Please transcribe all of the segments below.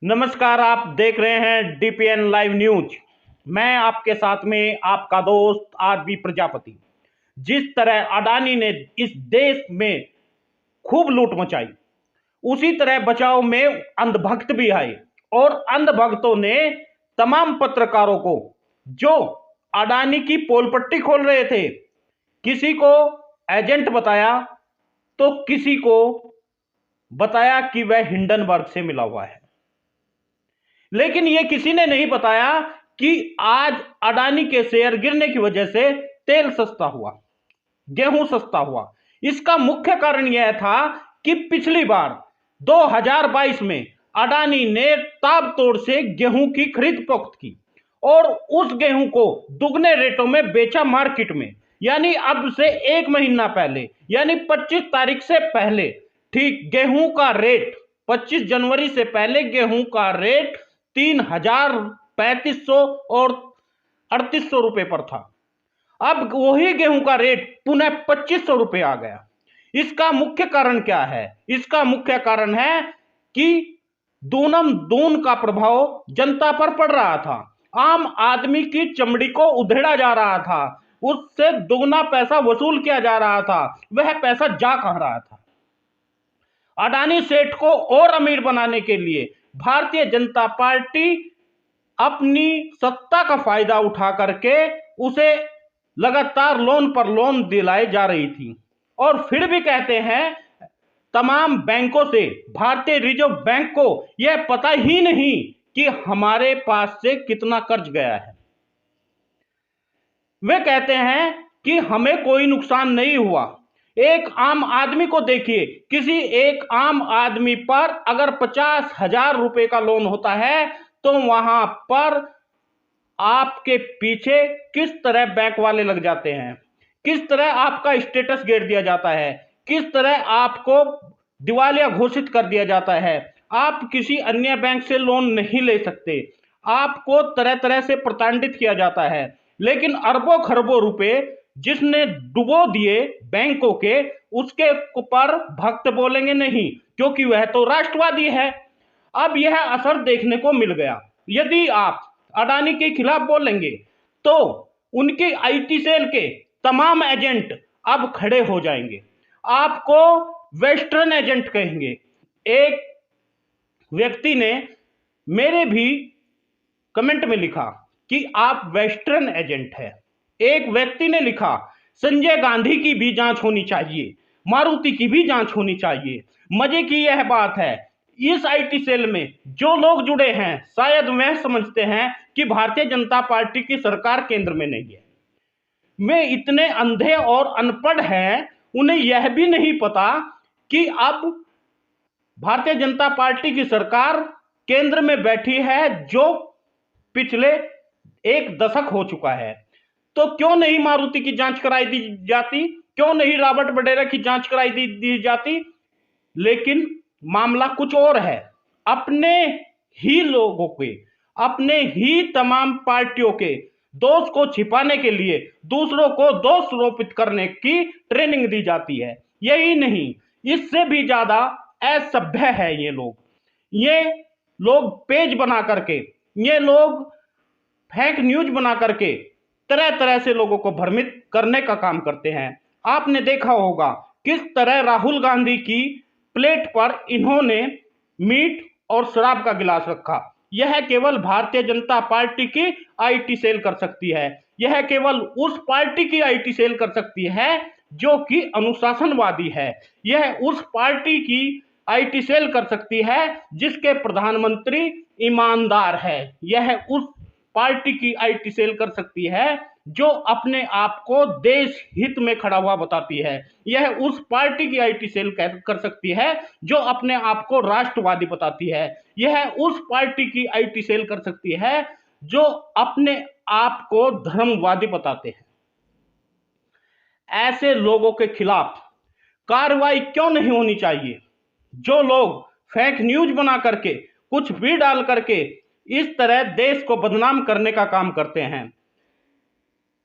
नमस्कार, आप देख रहे हैं डीपीएन लाइव न्यूज। मैं आपके साथ में आपका दोस्त आरबी प्रजापति। जिस तरह अडानी ने इस देश में खूब लूट मचाई, उसी तरह बचाव में अंधभक्त भी आए और अंधभक्तों ने तमाम पत्रकारों को जो अडानी की पोल पट्टी खोल रहे थे, किसी को एजेंट बताया तो किसी को बताया कि वह हिंडनबर्ग से मिला हुआ है। लेकिन यह किसी ने नहीं बताया कि आज अडानी के शेयर गिरने की वजह से तेल सस्ता हुआ, गेहूं सस्ता हुआ। इसका मुख्य कारण यह था कि पिछली बार 2022 में अडानी ने ताबतोड़ से गेहूं की खरीद फरोख्त की और उस गेहूं को दुगने रेटों में बेचा मार्केट में। यानी अब से एक महीना पहले, यानी 25 तारीख से पहले, ठीक गेहूं का रेट 25 जनवरी से पहले गेहूं का रेट 3,3500 और 3,800 रुपए पर था। अब वही गेहूं का रेट पुनः 2,500 रुपए आ गया। इसका मुख्य कारण क्या है? इसका मुख्य कारण है कि दूनम दून का प्रभाव जनता पर पड़ रहा था। आम आदमी की चमड़ी को उधेड़ा जा रहा था, उससे दुगना पैसा वसूल किया जा रहा था। वह पैसा जा कहां रहा था? अडानी सेठ को और अमीर बनाने के लिए भारतीय जनता पार्टी अपनी सत्ता का फायदा उठा करके उसे लगातार लोन पर लोन दिलाए जा रही थी। और फिर भी कहते हैं तमाम बैंकों से, भारतीय रिजर्व बैंक को यह पता ही नहीं कि हमारे पास से कितना कर्ज गया है। वे कहते हैं कि हमें कोई नुकसान नहीं हुआ। एक आम आदमी को देखिए, किसी एक आम आदमी पर अगर 50,000 रुपए का लोन होता है तो वहां पर आपके पीछे किस तरह बैंक वाले लग जाते हैं, किस तरह आपका स्टेटस गिर दिया जाता है, किस तरह आपको दिवालिया घोषित कर दिया जाता है। आप किसी अन्य बैंक से लोन नहीं ले सकते, आपको तरह तरह से प्रताड़ित किया जाता है। लेकिन अरबों खरबों रुपए जिसने डुबो दिए बैंकों के, उसके पर भक्त बोलेंगे नहीं, क्योंकि वह तो राष्ट्रवादी है। अब यह असर देखने को मिल गया। यदि आप अडानी के खिलाफ बोलेंगे तो उनकी आईटी सेल के तमाम एजेंट अब खड़े हो जाएंगे, आपको वेस्टर्न एजेंट कहेंगे। एक व्यक्ति ने मेरे भी कमेंट में लिखा कि आप वेस्टर्न एजेंट है। एक व्यक्ति ने लिखा संजय गांधी की भी जांच होनी चाहिए, मारुति की भी जांच होनी चाहिए। मजे की यह बात है, इस आईटी सेल में जो लोग जुड़े हैं शायद वह समझते हैं कि भारतीय जनता पार्टी की सरकार केंद्र में नहीं है। वे इतने अंधे और अनपढ़ हैं, उन्हें यह भी नहीं पता कि अब भारतीय जनता पार्टी की सरकार केंद्र में बैठी है, जो पिछले एक दशक हो चुका है। तो क्यों नहीं मारुति की जांच कराई दी जाती? क्यों नहीं रॉबर्ट वड्रा की जांच कराई दी जाती? लेकिन मामला कुछ और है। अपने ही लोगों के, अपने ही तमाम पार्टियों के दोष को छिपाने के लिए दूसरों को दोष आरोपित करने की ट्रेनिंग दी जाती है। यही नहीं, इससे भी ज्यादा असभ्य है ये लोग पेज बना करके, ये लोग फेक न्यूज बना करके तरह तरह से लोगों को भ्रमित करने का काम करते हैं। आपने देखा होगा किस तरह राहुल गांधी की प्लेट पर इन्होंने मीट और शराब का गिलास रखा। यह केवल भारतीय जनता पार्टी की आईटी सेल कर सकती है। यह केवल उस पार्टी की आईटी सेल कर सकती है जो कि अनुशासनवादी है। यह उस पार्टी की आईटी सेल कर सकती है जिसके प्रधानमंत्री ईमानदार है। यह उस पार्टी की आईटी सेल कर सकती है जो अपने आप को देश हित में खड़ा हुआ बताती है। यह उस पार्टी की आईटी सेल कर सकती है जो अपने आप को राष्ट्रवादी बताती है। यह उस पार्टी की आईटी सेल कर सकती है जो अपने आप को धर्मवादी बताते हैं। ऐसे लोगों के खिलाफ कार्रवाई क्यों नहीं होनी चाहिए? जो लोग फेक न्यूज बना करके, कुछ भी डाल करके इस तरह देश को बदनाम करने का काम करते हैं,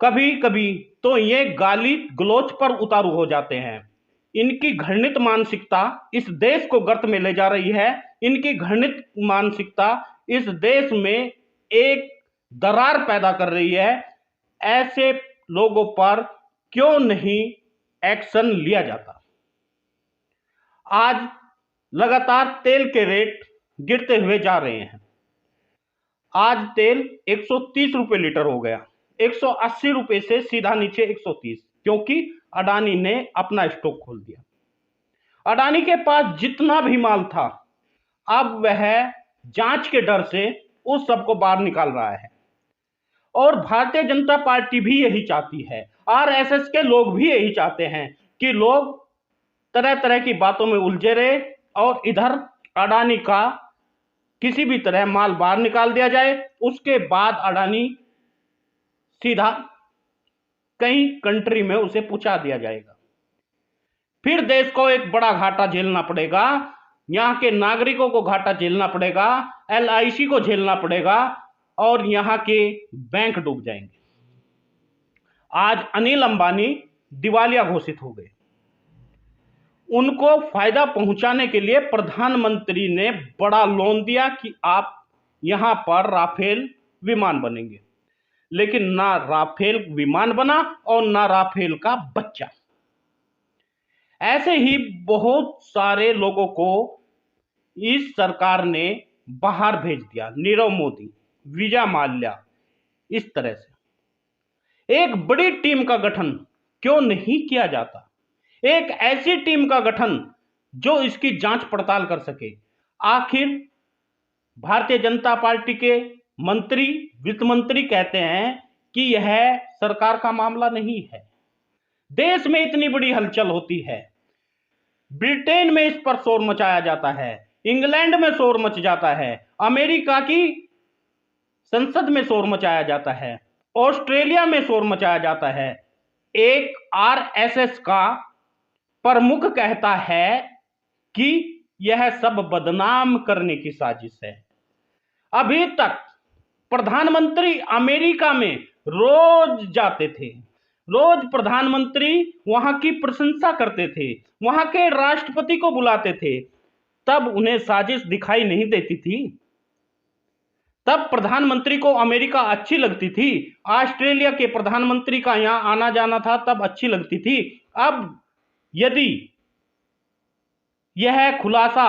कभी कभी तो ये गाली गलौज पर उतारू हो जाते हैं। इनकी घृणित मानसिकता इस देश को गर्त में ले जा रही है। इनकी घृणित मानसिकता इस देश में एक दरार पैदा कर रही है। ऐसे लोगों पर क्यों नहीं एक्शन लिया जाता? आज लगातार तेल के रेट गिरते हुए जा रहे हैं। आज तेल 130 रुपए लीटर हो गया, 180 रुपए से सीधा नीचे 130, क्योंकि अडानी ने अपना स्टॉक खोल दिया। अडानी के पास जितना भी माल था, अब वह जांच के डर से उस सबको बाहर निकाल रहा है। और भारतीय जनता पार्टी भी यही चाहती है, आरएसएस के लोग भी यही चाहते हैं कि लोग तरह तरह की बातों में उलझे रहे और इधर अडानी का किसी भी तरह माल बाहर निकाल दिया जाए। उसके बाद अडानी सीधा कहीं कंट्री में उसे पहुंचा दिया जाएगा। फिर देश को एक बड़ा घाटा झेलना पड़ेगा, यहाँ के नागरिकों को घाटा झेलना पड़ेगा, एलआईसी को झेलना पड़ेगा और यहाँ के बैंक डूब जाएंगे। आज अनिल अंबानी दिवालिया घोषित हो गए। उनको फायदा पहुंचाने के लिए प्रधानमंत्री ने बड़ा लोन दिया कि आप यहां पर राफेल विमान बनेंगे, लेकिन ना राफेल विमान बना और ना राफेल का बच्चा। ऐसे ही बहुत सारे लोगों को इस सरकार ने बाहर भेज दिया। नीरव मोदी, विजय माल्या, इस तरह से एक बड़ी टीम का गठन क्यों नहीं किया जाता? एक ऐसी टीम का गठन जो इसकी जांच पड़ताल कर सके। आखिर भारतीय जनता पार्टी के मंत्री, वित्त मंत्री कहते हैं कि यह सरकार का मामला नहीं है। देश में इतनी बड़ी हलचल होती है, ब्रिटेन में इस पर शोर मचाया जाता है, इंग्लैंड में शोर मच जाता है, अमेरिका की संसद में शोर मचाया जाता है, ऑस्ट्रेलिया में शोर मचाया जाता है। एक आरएसएस का प्रमुख कहता है कि यह सब बदनाम करने की साजिश है। अभी तक प्रधानमंत्री अमेरिका में रोज जाते थे, रोज प्रधानमंत्री वहां की प्रशंसा करते थे, वहां के राष्ट्रपति को बुलाते थे, तब उन्हें साजिश दिखाई नहीं देती थी। तब प्रधानमंत्री को अमेरिका अच्छी लगती थी, ऑस्ट्रेलिया के प्रधानमंत्री का यहां आना जाना था तब अच्छी लगती थी। अब यदि यह खुलासा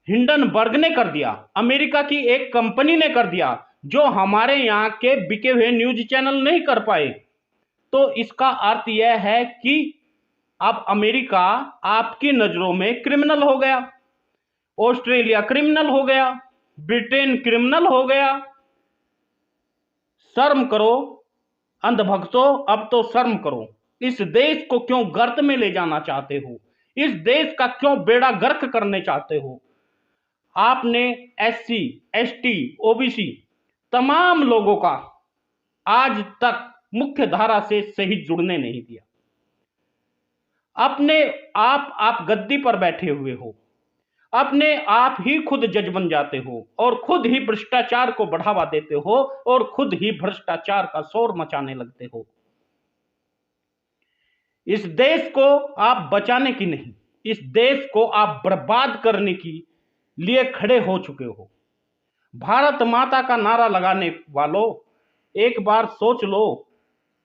हिंडनबर्ग ने कर दिया, अमेरिका की एक कंपनी ने कर दिया, जो हमारे यहाँ के बिके हुए न्यूज चैनल नहीं कर पाए, तो इसका अर्थ यह है कि अब अमेरिका आपकी नजरों में क्रिमिनल हो गया, ऑस्ट्रेलिया क्रिमिनल हो गया, ब्रिटेन क्रिमिनल हो गया। शर्म करो अंधभक्तों, अब तो शर्म करो। इस देश को क्यों गर्त में ले जाना चाहते हो? इस देश का क्यों बेड़ा गर्क करने चाहते हो? आपने एससी, एसटी, ओबीसी तमाम लोगों का आज तक मुख्य धारा से सही जुड़ने नहीं दिया। अपने आप गद्दी पर बैठे हुए हो, अपने आप ही खुद जज बन जाते हो और खुद ही भ्रष्टाचार को बढ़ावा देते हो और खुद ही भ्रष्टाचार का शोर मचाने लगते हो। इस देश को आप बचाने की नहीं, इस देश को आप बर्बाद करने की लिए खड़े हो चुके हो। भारत माता का नारा लगाने वालों, एक बार सोच लो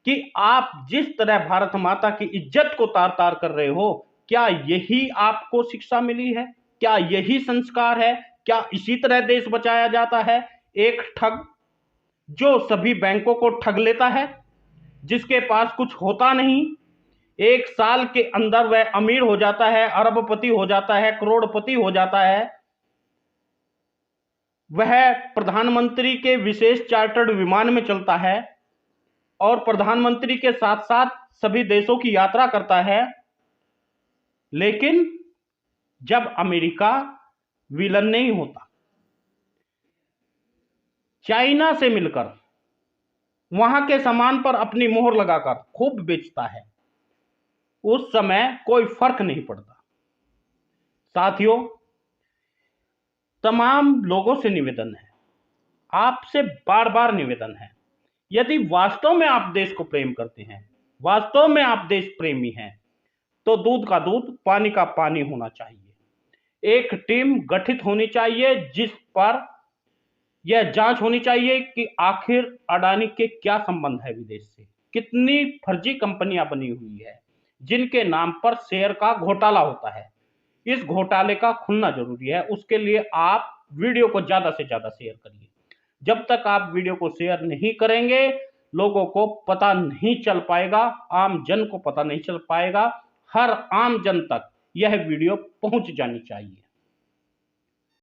कि आप जिस तरह भारत माता की इज्जत को तार तार कर रहे हो, क्या यही आपको शिक्षा मिली है? क्या यही संस्कार है? क्या इसी तरह देश बचाया जाता है? एक ठग जो सभी बैंकों को ठग लेता है, जिसके पास कुछ होता नहीं, एक साल के अंदर वह अमीर हो जाता है, अरबपति हो जाता है, करोड़पति हो जाता है। वह प्रधानमंत्री के विशेष चार्टर्ड विमान में चलता है और प्रधानमंत्री के साथ साथ सभी देशों की यात्रा करता है। लेकिन जब अमेरिका विलन नहीं होता, चाइना से मिलकर वहां के सामान पर अपनी मोहर लगाकर खूब बेचता है, उस समय कोई फर्क नहीं पड़ता। साथियों, तमाम लोगों से निवेदन है, आपसे बार बार निवेदन है, यदि वास्तव में आप देश को प्रेम करते हैं, वास्तव में आप देश प्रेमी हैं, तो दूध का दूध, पानी का पानी होना चाहिए। एक टीम गठित होनी चाहिए जिस पर यह जांच होनी चाहिए कि आखिर अडानी के क्या संबंध है विदेश से, कितनी फर्जी कंपनियां बनी हुई है जिनके नाम पर शेयर का घोटाला होता है। इस घोटाले का खुलना जरूरी है। उसके लिए आप वीडियो को ज्यादा से ज्यादा शेयर करिए। जब तक आप वीडियो को शेयर नहीं करेंगे, लोगों को पता नहीं चल पाएगा, आम जन को पता नहीं चल पाएगा। हर आम जन तक यह वीडियो पहुंच जानी चाहिए।